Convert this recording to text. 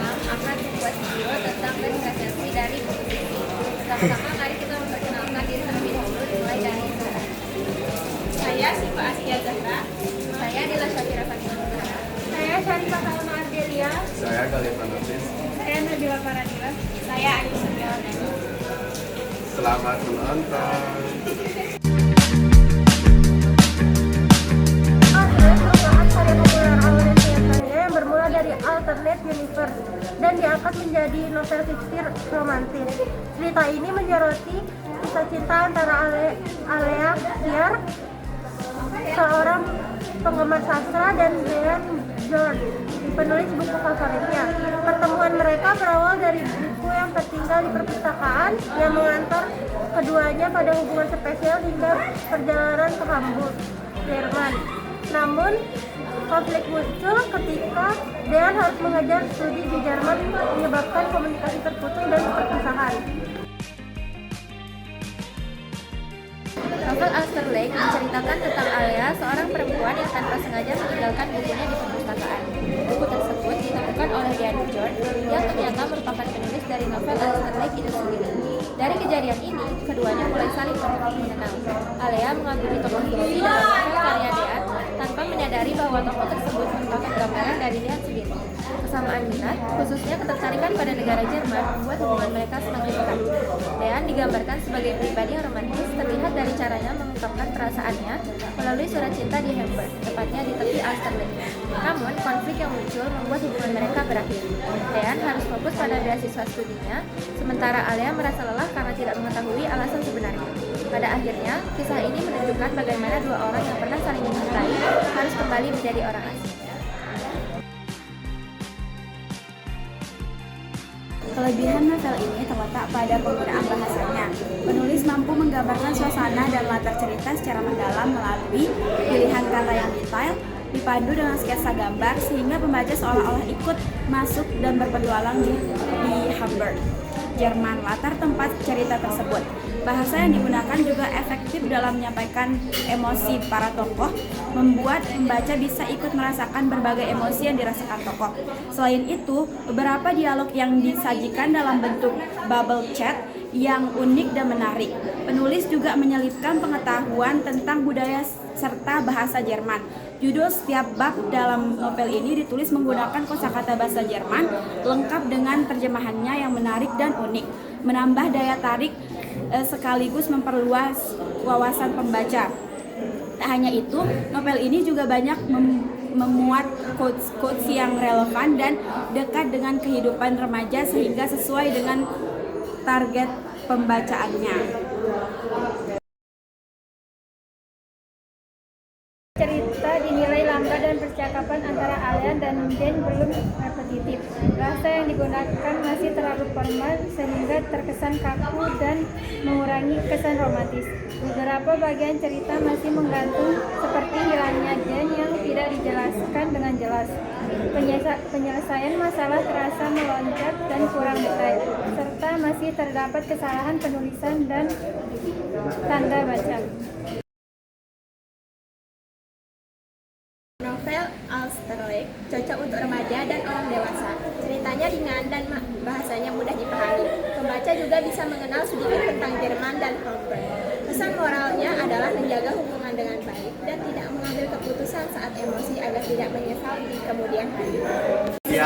Ilham akan membuat video tentang representasi dari musisi. Pertama-tama mari kita memperkenalkan diri terlebih dahulu, dimulai dari Zahra. Saya Siva Askia Zahra. Saya Dila Syafira Fatimah Zahra. Saya Syarifah Salma Ardelia. Saya Khalifah Nafis. Saya Nabila Faradila. Saya Anies Subiana. Selamat menonton. Merupakan karya populer Aurelia Sangga yang bermula dari alternate universe dan diangkat menjadi novel fiksi romantis. Cerita ini menyoroti kisah cinta antara Alea Kier, seorang penggemar sastra, dan Dean George, penulis buku favoritnya. Pertemuan mereka berawal dari buku yang tertinggal di perpustakaan yang mengantar keduanya pada hubungan spesial hingga perjalanan ke Hamburg, Jerman. Namun, konflik muncul ketika Dean harus mengajar studi di Jerman, menyebabkan komunikasi terputus dan perpisahan. Novel Alster Lake menceritakan tentang Alea, seorang perempuan yang tanpa sengaja meninggalkan bukunya di perpustakaan. Buku tersebut ditemukan oleh Dean George yang ternyata merupakan penulis dari novel Alster Lake itu sendiri. Dari kejadian ini, keduanya mulai saling mengenal. Alea mengagumi tokoh fiksi dalam novel karya Dean tanpa menyadari bahwa tokoh tersebut merupakan gambaran dari Dean sendiri. Kesamaan minat, khususnya ketertarikan pada negara Jerman, membuat hubungan mereka semakin erat. Dean digambarkan sebagai pribadi yang romantis, terlihat dari caranya mengungkapkan perasaannya melalui surat cinta di Hamburg, tepatnya di tepi Alster Lake. Namun, konflik yang muncul membuat hubungan mereka berakhir. Dean harus fokus pada beasiswa studinya, sementara Alea merasa lelah karena tidak mengetahui alasan sebenarnya. Pada akhirnya, kisah ini menunjukkan bagaimana dua orang yang pernah saling mencintai harus kembali menjadi orang asing. Kelebihan novel ini terletak pada penggunaan bahasanya. Penulis mampu menggambarkan suasana dan latar cerita secara mendalam melalui pilihan kata yang detail, dipandu dengan sketsa gambar sehingga pembaca seolah-olah ikut masuk dan berpetualang di Hamburg, Jerman, latar tempat cerita tersebut. Bahasa yang digunakan juga efektif dalam menyampaikan emosi para tokoh, membuat pembaca bisa ikut merasakan berbagai emosi yang dirasakan tokoh. Selain itu, beberapa dialog yang disajikan dalam bentuk bubble chat yang unik dan menarik. Penulis juga menyelipkan pengetahuan tentang budaya serta bahasa Jerman. Judul setiap bab dalam novel ini ditulis menggunakan kosakata bahasa Jerman, lengkap dengan terjemahannya yang menarik dan unik, menambah daya tarik sekaligus memperluas wawasan pembaca. Tak hanya itu, novel ini juga banyak memuat quotes-quotes yang relevan dan dekat dengan kehidupan remaja sehingga sesuai dengan target pembacaannya. Cerita dinilai lambat dan percakapan antara Alea dan Dean belum repetitif. Bahasa yang digunakan masih terlalu formal sehingga terkesan kaku dan mengurangi kesan romantis. Beberapa bagian cerita masih menggantung seperti hilangnya Dean yang tidak dijelaskan dengan jelas. Penyelesaian masalah terasa melonjak dan kurang detail, serta masih terdapat kesalahan penulisan dan tanda baca. Novel Alster Lake cocok untuk remaja dan orang dewasa. Ceritanya ringan dan bahasanya mudah dipahami. Pembaca juga bisa mengenal sedikit tentang Jerman dan Hamburg. Pesan moralnya adalah menjaga hubungan dengan baik dan tidak mengambil keputusan saat emosi agar tidak menyesal di kemudian hari. Ya.